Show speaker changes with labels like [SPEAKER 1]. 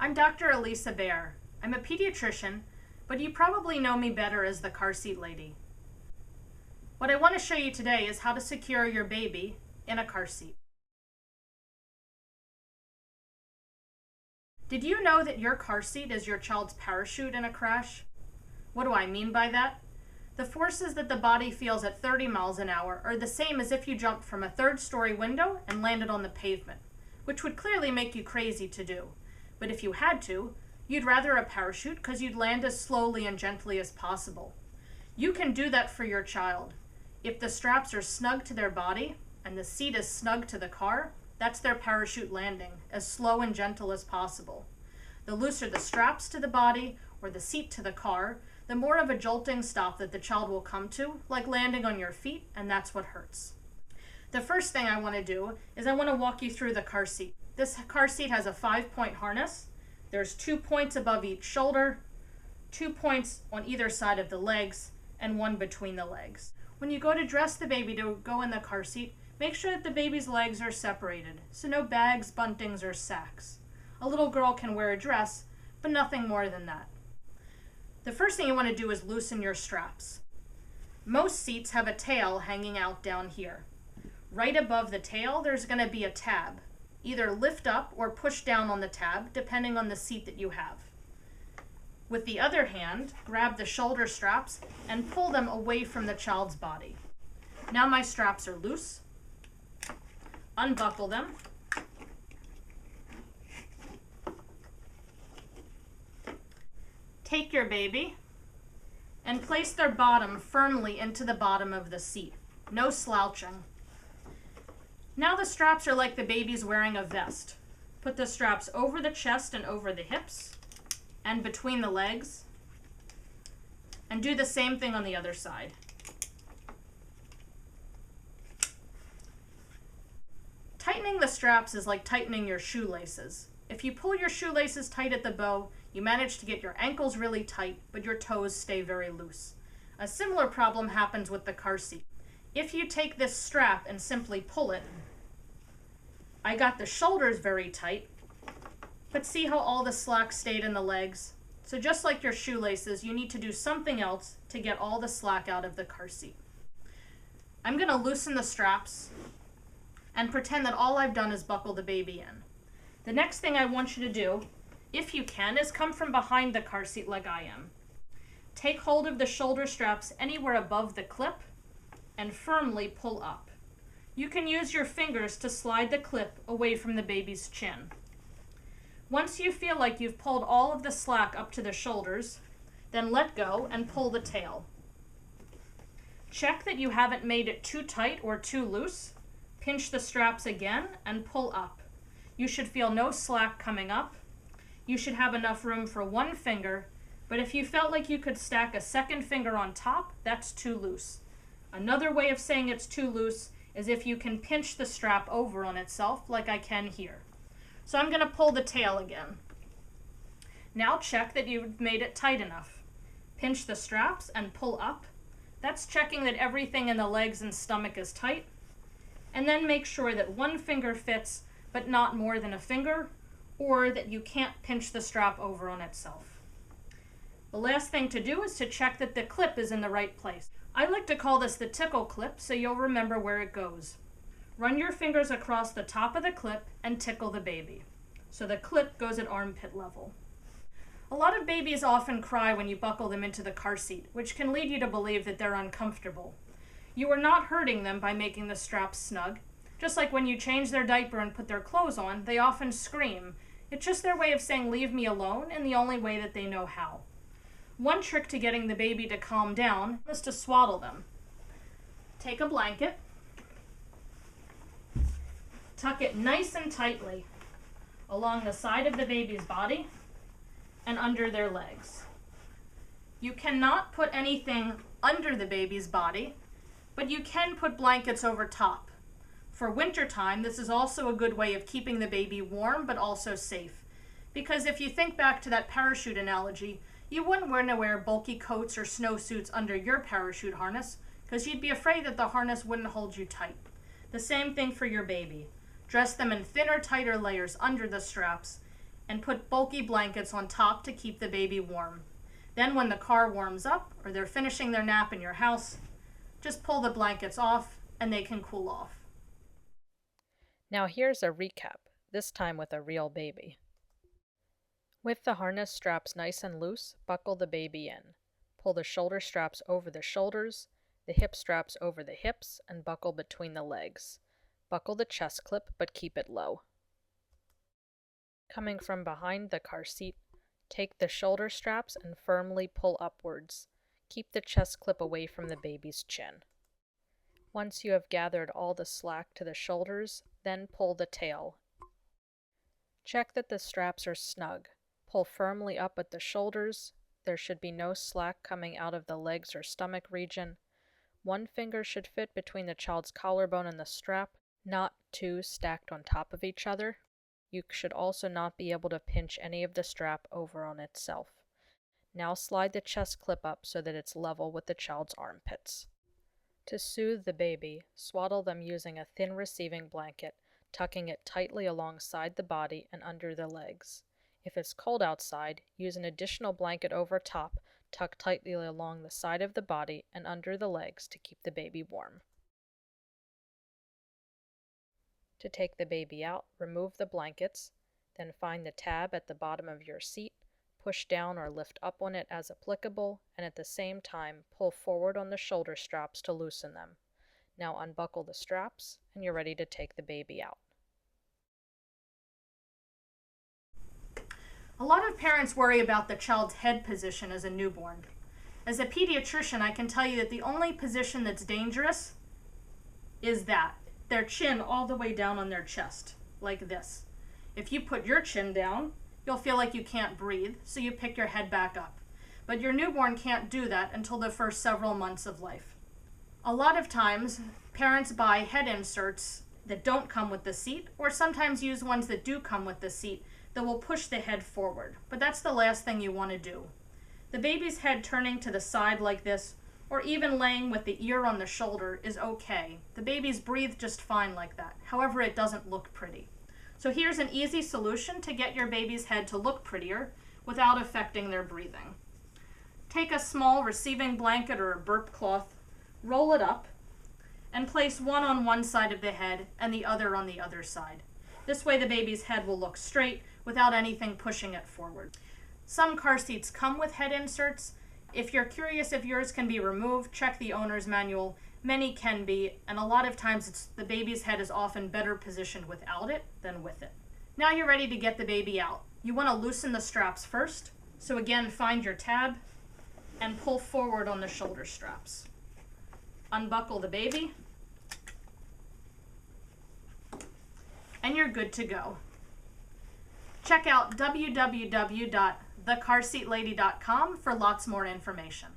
[SPEAKER 1] I'm Dr. Alisa Baer. I'm a pediatrician, but you probably know me better as the car seat lady. What I want to show you today is how to secure your baby in a car seat. Did you know that your car seat is your child's parachute in a crash? What do I mean by that? The forces that the body feels at 30 miles an hour are the same as if you jumped from a third-story window and landed on the pavement, which would clearly make you crazy to do. But if you had to, you'd rather a parachute because you'd land as slowly and gently as possible. You can do that for your child. If the straps are snug to their body and the seat is snug to the car, that's their parachute landing, as slow and gentle as possible. The looser the straps to the body or the seat to the car, the more of a jolting stop that the child will come to, like landing on your feet, and that's what hurts. The first thing I want to do is I want to walk you through the car seat. This car seat has a 5-point harness. There's 2 points above each shoulder, 2 points on either side of the legs, and 1 between the legs. When you go to dress the baby to go in the car seat, make sure that the baby's legs are separated, so no bags, buntings, or sacks. A little girl can wear a dress, but nothing more than that. The first thing you want to do is loosen your straps. Most seats have a tail hanging out down here. Right above the tail, there's going to be a tab. Either lift up or push down on the tab, depending on the seat that you have. With the other hand, grab the shoulder straps and pull them away from the child's body. Now my straps are loose. Unbuckle them. Take your baby and place their bottom firmly into the bottom of the seat. No slouching. Now the straps are like the baby's wearing a vest. Put the straps over the chest and over the hips and between the legs, and do the same thing on the other side. Tightening the straps is like tightening your shoelaces. If you pull your shoelaces tight at the bow, you manage to get your ankles really tight, but your toes stay very loose. A similar problem happens with the car seat. If you take this strap and simply pull it, I got the shoulders very tight, but see how all the slack stayed in the legs? So just like your shoelaces, you need to do something else to get all the slack out of the car seat. I'm going to loosen the straps and pretend that all I've done is buckle the baby in. The next thing I want you to do, if you can, is come from behind the car seat like I am. Take hold of the shoulder straps anywhere above the clip and firmly pull up. You can use your fingers to slide the clip away from the baby's chin. Once you feel like you've pulled all of the slack up to the shoulders, then let go and pull the tail. Check that you haven't made it too tight or too loose. Pinch the straps again and pull up. You should feel no slack coming up. You should have enough room for 1 finger, but if you felt like you could stack a second finger on top, that's too loose. Another way of saying it's too loose is if you can pinch the strap over on itself like I can here. So I'm going to pull the tail again. Now check that you've made it tight enough. Pinch the straps and pull up. That's checking that everything in the legs and stomach is tight. And then make sure that 1 finger fits, but not more than a finger, or that you can't pinch the strap over on itself. The last thing to do is to check that the clip is in the right place. I like to call this the Tickle Clip, so you'll remember where it goes. Run your fingers across the top of the clip and tickle the baby. So the clip goes at armpit level. A lot of babies often cry when you buckle them into the car seat, which can lead you to believe that they're uncomfortable. You are not hurting them by making the straps snug. Just like when you change their diaper and put their clothes on, they often scream. It's just their way of saying, "Leave me alone," in the only way that they know how. One trick to getting the baby to calm down is to swaddle them. Take a blanket, tuck it nice and tightly along the side of the baby's body and under their legs. You cannot put anything under the baby's body, but you can put blankets over top. For wintertime, this is also a good way of keeping the baby warm but also safe. Because if you think back to that parachute analogy, you wouldn't want to wear bulky coats or snowsuits under your parachute harness because you'd be afraid that the harness wouldn't hold you tight. The same thing for your baby. Dress them in thinner, tighter layers under the straps and put bulky blankets on top to keep the baby warm. Then when the car warms up or they're finishing their nap in your house, just pull the blankets off and they can cool off.
[SPEAKER 2] Now here's a recap, this time with a real baby. With the harness straps nice and loose, buckle the baby in. Pull the shoulder straps over the shoulders, the hip straps over the hips, and buckle between the legs. Buckle the chest clip, but keep it low. Coming from behind the car seat, take the shoulder straps and firmly pull upwards. Keep the chest clip away from the baby's chin. Once you have gathered all the slack to the shoulders, then pull the tail. Check that the straps are snug. Pull firmly up at the shoulders. There should be no slack coming out of the legs or stomach region. One finger should fit between the child's collarbone and the strap, not two stacked on top of each other. You should also not be able to pinch any of the strap over on itself. Now slide the chest clip up so that it's level with the child's armpits. To soothe the baby, swaddle them using a thin receiving blanket, tucking it tightly alongside the body and under the legs. If it's cold outside, use an additional blanket over top, tucked tightly along the side of the body and under the legs to keep the baby warm. To take the baby out, remove the blankets, then find the tab at the bottom of your seat, push down or lift up on it as applicable, and at the same time pull forward on the shoulder straps to loosen them. Now unbuckle the straps, and you're ready to take the baby out.
[SPEAKER 1] A lot of parents worry about the child's head position as a newborn. As a pediatrician, I can tell you that the only position that's dangerous is their chin all the way down on their chest, like this. If you put your chin down, you'll feel like you can't breathe, so you pick your head back up. But your newborn can't do that until the first several months of life. A lot of times, parents buy head inserts that don't come with the seat, or sometimes use ones that do come with the seat that will push the head forward, but that's the last thing you want to do. The baby's head turning to the side like this, or even laying with the ear on the shoulder, is okay. The babies breathe just fine like that. However, it doesn't look pretty. So here's an easy solution to get your baby's head to look prettier without affecting their breathing. Take a small receiving blanket or a burp cloth, roll it up, and place one on one side of the head and the other on the other side. This way the baby's head will look straight without anything pushing it forward. Some car seats come with head inserts. If you're curious if yours can be removed, check the owner's manual. Many can be, and a lot of times the baby's head is often better positioned without it than with it. Now you're ready to get the baby out. You want to loosen the straps first. So again, find your tab and pull forward on the shoulder straps. Unbuckle the baby, and you're good to go. Check out www.thecarseatlady.com for lots more information.